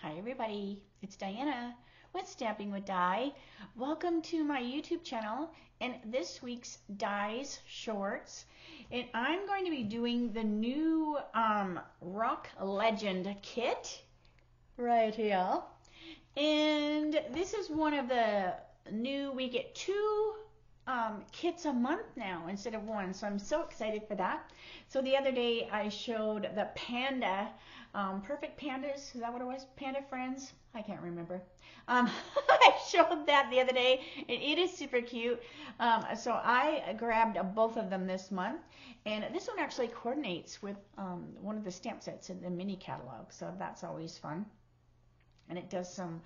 Hi everybody, it's Diana with Stamping with Di. Welcome to my YouTube channel and this week's Di's Shorts. And I'm going to be doing the new Rock Legend kit right here. And this is one of the new, we get two kits a month now instead of one, so I'm so excited for that. So the other day I showed the panda, perfect pandas, is that what it was? Panda friends? I can't remember. I showed that the other day and it is super cute. So I grabbed both of them this month, and this one actually coordinates with one of the stamp sets in the mini catalog, so that's always fun. And it does some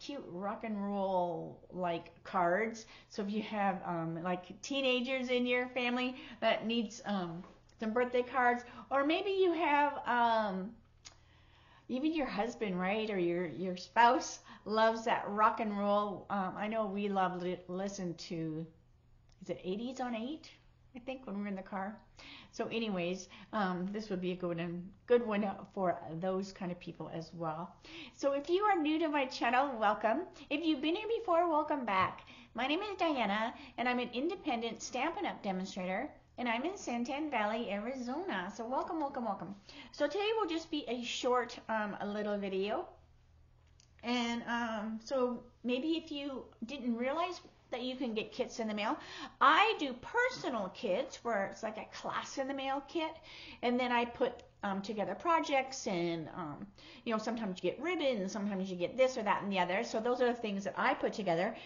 cute rock and roll like cards. So if you have like teenagers in your family that needs some birthday cards, or maybe you have even your husband, right, or your spouse loves that rock and roll. I know we love listen to, is it 80s on 8? I think when we're in the car. So anyways, this would be a good one for those kind of people as well. So if you are new to my channel, welcome. If you've been here before, welcome back. My name is Diana, and I'm an independent Stampin' Up! Demonstrator, and I'm in Santan Valley, Arizona. So welcome, welcome, welcome. So today will just be a short, a little video. And so maybe if you didn't realize that you can get kits in the mail. I do personal kits where it's like a class in the mail kit, and then I put together projects, and you know, sometimes you get ribbons, sometimes you get this or that and the other. So those are the things that I put together.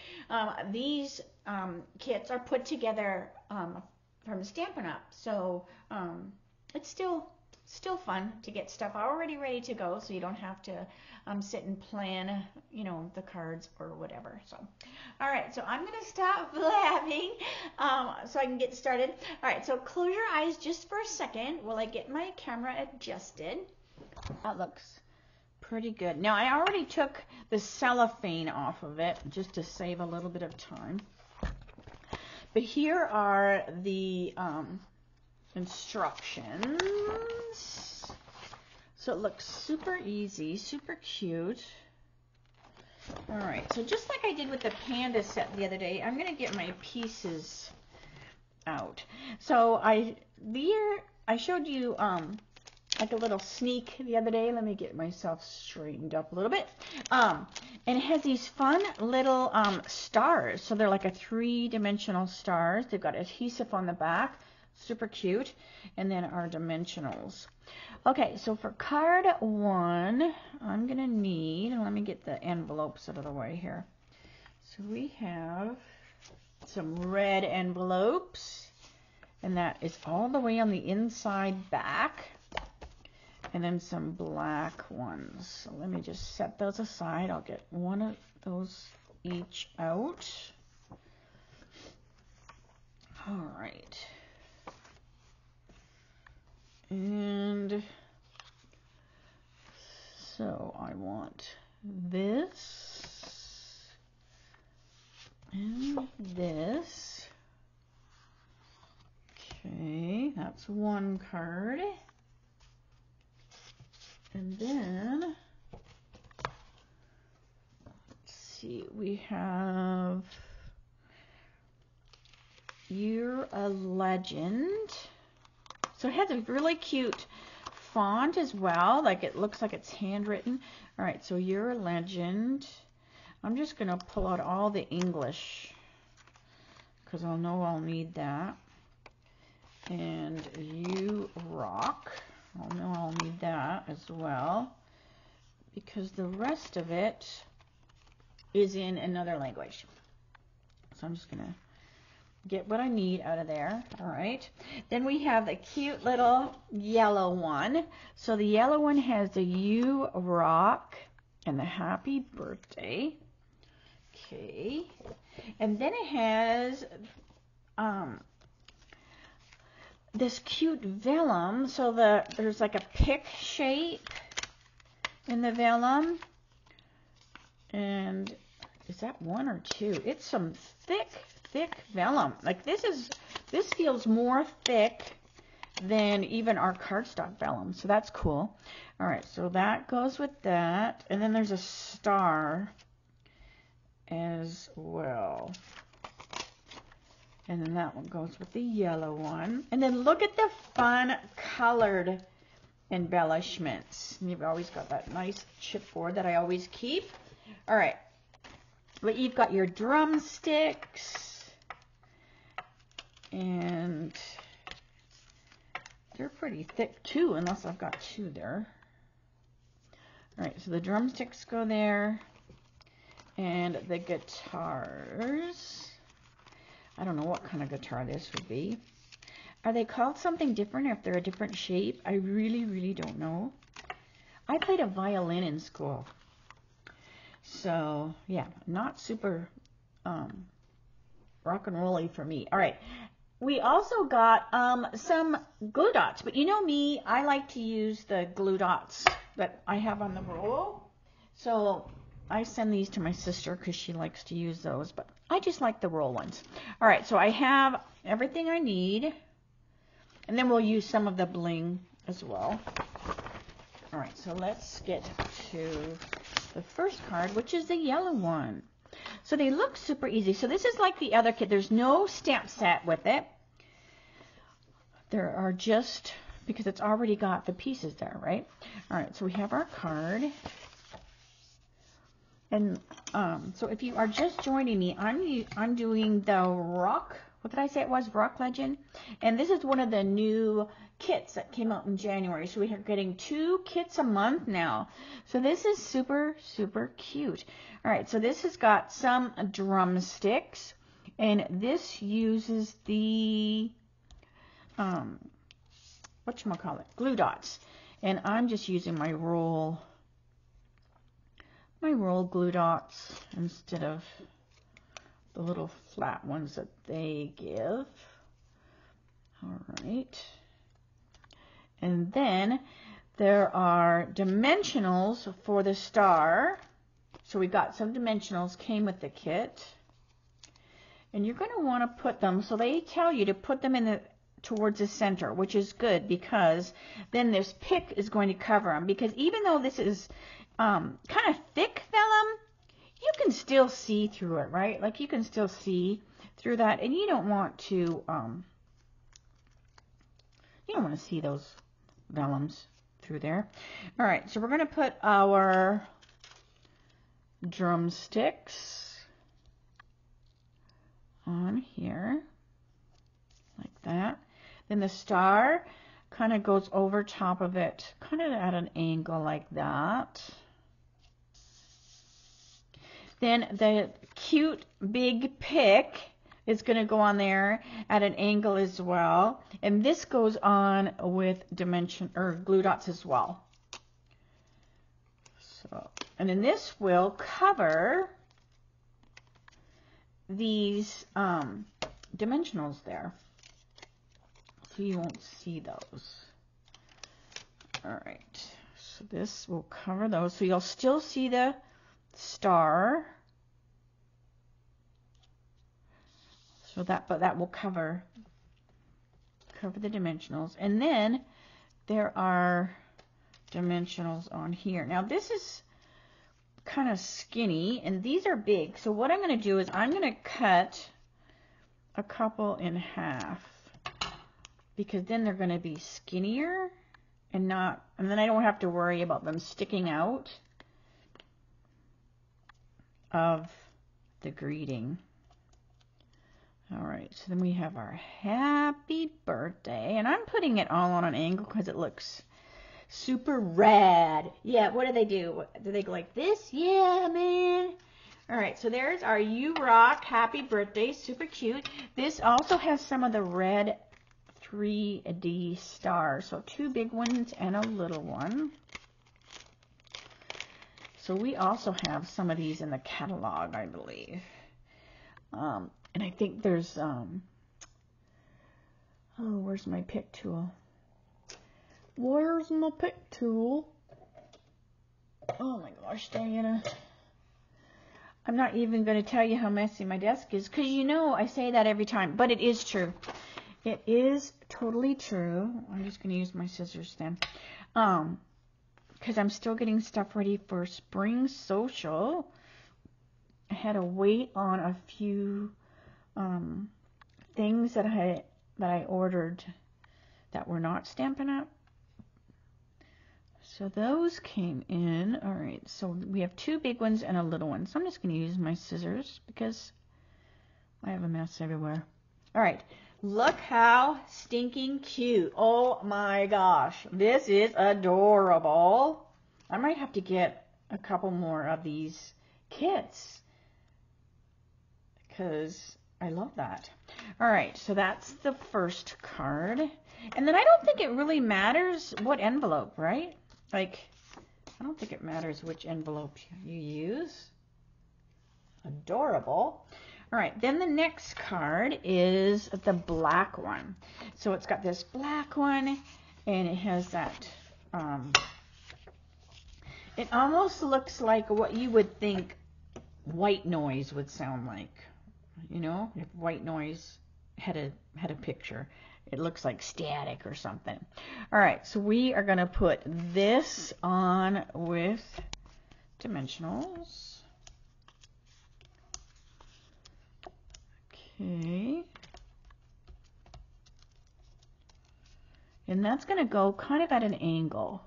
These kits are put together from Stampin' Up! So it's still fun to get stuff already ready to go, so you don't have to sit and plan, you know, the cards or whatever. So, all right, so I'm gonna stop blabbing so I can get started. All right, so close your eyes just for a second while I get my camera adjusted. That looks pretty good. Now I already took the cellophane off of it just to save a little bit of time. But here are the instructions. So it looks super easy, super cute. All right, so just like I did with the panda set the other day, I'm gonna get my pieces out. So I showed you like a little sneak the other day. Let me get myself straightened up a little bit. And it has these fun little stars. So they're like a 3-dimensional stars. They've got adhesive on the back. Super cute. And then our dimensionals. Okay, so for card 1, I'm going to need, let me get the envelopes out of the way here. So we have some red envelopes, and that is all the way on the inside back. And then some black ones. So let me just set those aside. I'll get one of those each out. All right. And so I want this and this. Okay, that's one card. And then, let's see, we have You're a Legend. So it has a really cute font as well, like it looks like it's handwritten. All right, so You're a Legend. I'm just going to pull out all the English because I'll know I'll need that. And You Rock. I'll know I'll need that as well because the rest of it is in another language. So I'm just going to get what I need out of there. All right. Then we have the cute little yellow one. So the yellow one has the You Rock and the happy birthday. Okay. And then it has this cute vellum. So there's like a pick shape in the vellum. And is that 1 or 2? It's some thick vellum. Like this feels more thick than even our cardstock vellum. So that's cool. All right, so that goes with that. And then there's a star as well. And then that one goes with the yellow one. And then look at the fun colored embellishments. You've always got that nice chipboard that I always keep. All right. But you've got your drumsticks. And they're pretty thick too, unless I've got two there. All right, so the drumsticks go there. And the guitars. I don't know what kind of guitar this would be. Are they called something different if they're a different shape? I really, really don't know. I played a violin in school. So, yeah, not super rock and roll-y for me. All right. We also got some glue dots. But you know me, I like to use the glue dots that I have on the roll. So I send these to my sister because she likes to use those. But I just like the roll ones. All right, so I have everything I need. And then we'll use some of the bling as well. All right, so let's get to the first card, which is the yellow one. So they look super easy. So this is like the other kit. There's no stamp set with it. There are just, because it's already got the pieces there, right? All right, so we have our card. And so if you are just joining me, I'm doing the Rock, what did I say it was? Rock Legend. And this is one of the new kits that came out in January. So we are getting 2 kits a month now. So this is super, super cute. All right, so this has got some drumsticks. And this uses the, whatchamacallit, glue dots. And I'm just using my roll glue dots instead of the little flat ones that they give. All right. And then there are dimensionals for the star. So we got some dimensionals, came with the kit. And you're going to want to put them, so they tell you to put them in the towards the center, which is good because then this pick is going to cover them. Because even though this is kind of thick vellum, you can still see through it, right? Like you can still see through that, and you don't want to see those vellums through there. All right, so we're going to put our drumsticks on here like that. Then the star kind of goes over top of it, kind of at an angle like that. Then the cute big pick is going to go on there at an angle as well. And this goes on with dimension or glue dots as well. So, and then this will cover these dimensionals there. So you won't see those. All right. So this will cover those. So you'll still see the star. So that, but that will cover the dimensionals. And then there are dimensionals on here. Now this is kind of skinny and these are big. So what I'm going to do is I'm going to cut a couple in half because then they're going to be skinnier and then I don't have to worry about them sticking out of the greeting. All right, so then we have our happy birthday, and I'm putting it all on an angle because it looks super rad. Yeah, what do? Do they go like this? Yeah, man. All right, so there's our You Rock happy birthday, super cute. This also has some of the red 3D stars, so 2 big ones and a little one. So we also have some of these in the catalog, I believe. And I think there's, where's my pick tool? Where's my pick tool? Oh my gosh, Diana. I'm not even going to tell you how messy my desk is, because you know I say that every time, but it is true. It is totally true. I'm just going to use my scissors then. Because I'm still getting stuff ready for spring social. I had to wait on a few things that I ordered that were not Stampin' Up. So those came in. All right, so we have 2 big ones and a little one. So I'm just going to use my scissors because I have a mess everywhere. All right, look how stinking cute. Oh my gosh, this is adorable. I might have to get a couple more of these kits because I love that. All right, so that's the first card. And then I don't think it really matters what envelope, right? Like, I don't think it matters which envelope you use. Adorable. All right, then the next card is the black one. So it's got this black one, and it has that, it almost looks like what you would think white noise would sound like. You know, if white noise had a picture. It looks like static or something. All right, so we are going to put this on with dimensionals. Okay. And that's going to go kind of at an angle.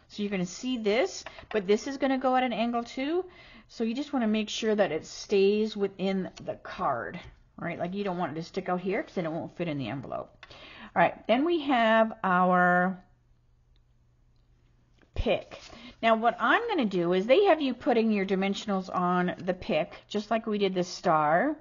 So you're going to see this, but this is going to go at an angle too. So you just want to make sure that it stays within the card, right? Like you don't want it to stick out here because then it won't fit in the envelope. All right, then we have our pick. Now what I'm going to do is they have you putting your dimensionals on the pick, just like we did the star.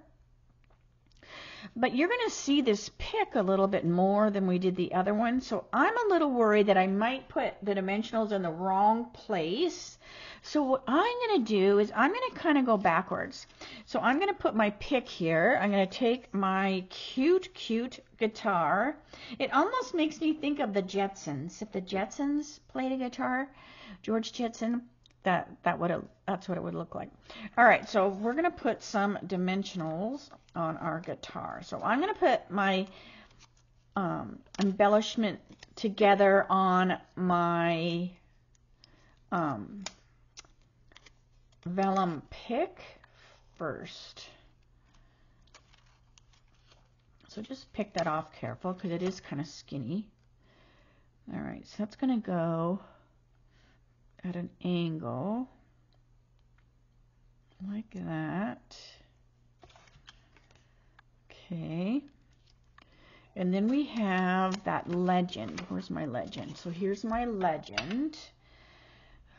But you're going to see this pick a little bit more than we did the other one. So I'm a little worried that I might put the dimensionals in the wrong place. So what I'm going to do is I'm going to kind of go backwards. So I'm going to put my pick here. I'm going to take my cute, cute guitar. It almost makes me think of the Jetsons. If the Jetsons played a guitar, George Jetson, that's what it would look like. All right, so we're going to put some dimensionals on our guitar. So I'm going to put my embellishment together on my vellum pick first. So just pick that off careful because it is kind of skinny. All right, so that's going to go at an angle like that. Okay. And then we have that legend. Where's my legend? So here's my legend.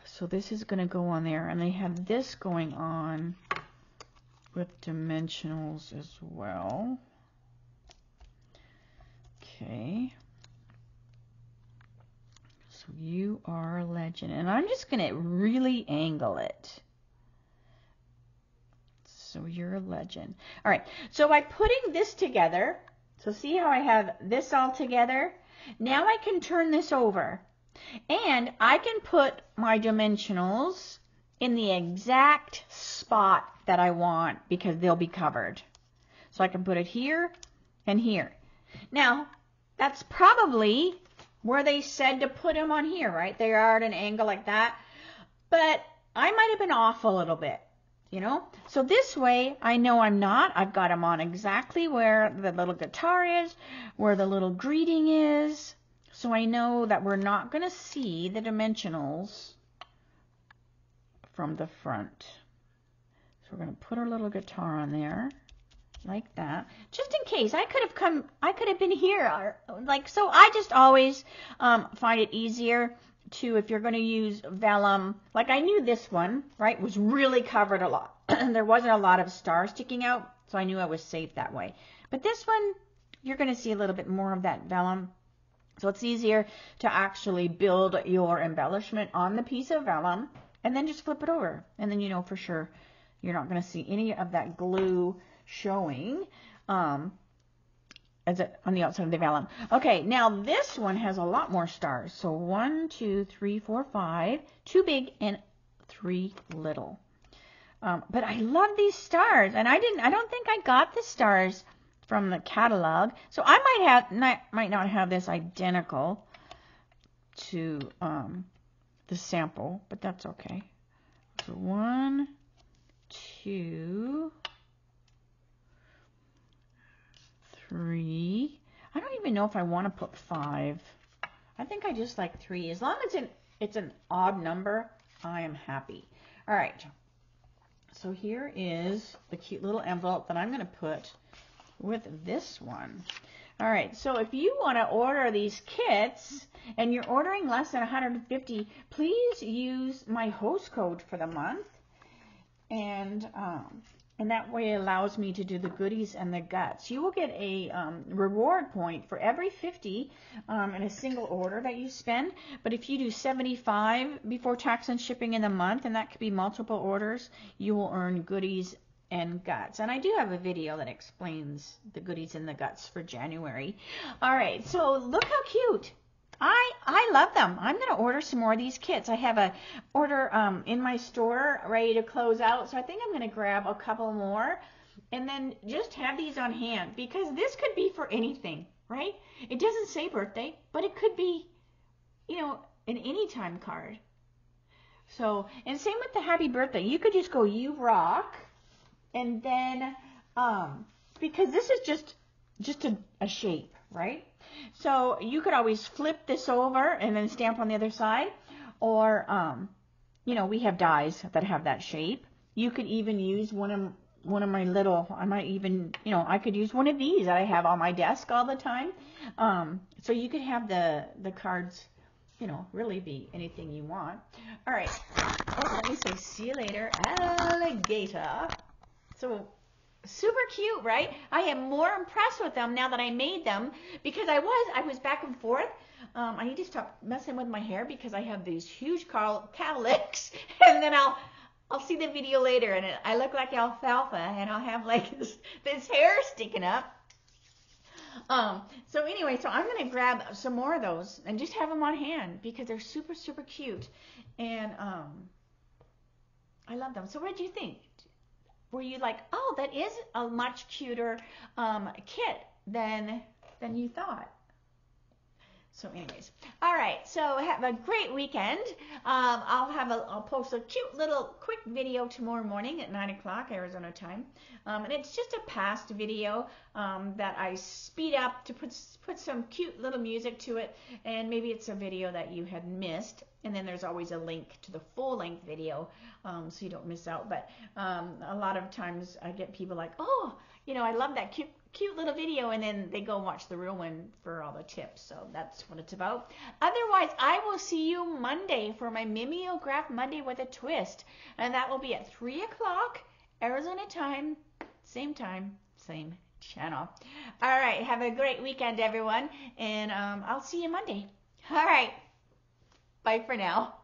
So this is going to go on there. And they have this going on with dimensionals as well. Okay. So you are a legend. And I'm just going to really angle it. So you're a legend. All right. So by putting this together, so see how I have this all together? Now I can turn this over. And I can put my dimensionals in the exact spot that I want because they'll be covered. So I can put it here and here. Now, that's probably where they said to put them on here, right? They are at an angle like that. But I might have been off a little bit, you know? So this way, I know I'm not. I've got them on exactly where the little guitar is, where the little greeting is. So I know that we're not going to see the dimensionals from the front. So we're going to put our little guitar on there like that, just in case. I could have been here, like, so I just always find it easier to, if you're going to use vellum, like I knew this one, right, was really covered a lot. There wasn't a lot of stars sticking out, so I knew I was safe that way. But this one, you're going to see a little bit more of that vellum. So it's easier to actually build your embellishment on the piece of vellum and then just flip it over. And then you know for sure you're not going to see any of that glue showing on the outside of the vellum. Okay, now this one has a lot more stars. So 1, 2, 3, 4, 5, 2 big and 3 little. But I love these stars, and I don't think I got the stars from the catalog. So I might not have this identical to the sample, but that's okay. So 1, 2, 3. I don't even know if I want to put 5. I think I just like 3. As long as it's an odd number, I am happy. All right. So here is the cute little envelope that I'm going to put with this one. All right, so if you want to order these kits and you're ordering less than 150, please use my host code for the month, and that way it allows me to do the goodies and the guts. You will get a reward point for every 50 in a single order that you spend. But if you do 75 before tax and shipping in the month, and that could be multiple orders, you will earn goodies and guts. And I do have a video that explains the goodies and the guts for January. All right, so look how cute. I love them. I'm going to order some more of these kits. I have a order in my store ready to close out, so I think I'm going to grab a couple more and then just have these on hand, because this could be for anything, right? It doesn't say birthday, but it could be, you know, an anytime card. So, and same with the happy birthday. You could just go, you rock, and then, because this is just a shape, right? So you could always flip this over and then stamp on the other side, or you know, we have dies that have that shape. You could even use one of my little, I might even, you know, I could use one of these that I have on my desk all the time. So you could have the cards, you know, really be anything you want. All right. Oh, let me say see you later, alligator. So super cute, right? I am more impressed with them now that I made them, because I was back and forth. I need to stop messing with my hair because I have these huge cowlicks, and then I'll see the video later and I look like alfalfa, and I'll have like this hair sticking up. So anyway, so I'm gonna grab some more of those and just have them on hand because they're super, super cute, and I love them. So what did you think? Were you like, oh, that is a much cuter kit than you thought? So anyways, all right, so have a great weekend. I'll post a cute little quick video tomorrow morning at 9 o'clock Arizona time, and it's just a past video that I speed up to put some cute little music to it, and maybe it's a video that you had missed, and then there's always a link to the full-length video, so you don't miss out. But a lot of times I get people like, oh, you know, I love that cute little video, and then they go watch the real one for all the tips. So that's what it's about. Otherwise, I will see you Monday for my Mimeograph Monday with a Twist, and that will be at 3 o'clock Arizona time, same channel. All right, have a great weekend, everyone, and I'll see you Monday. All right, bye for now.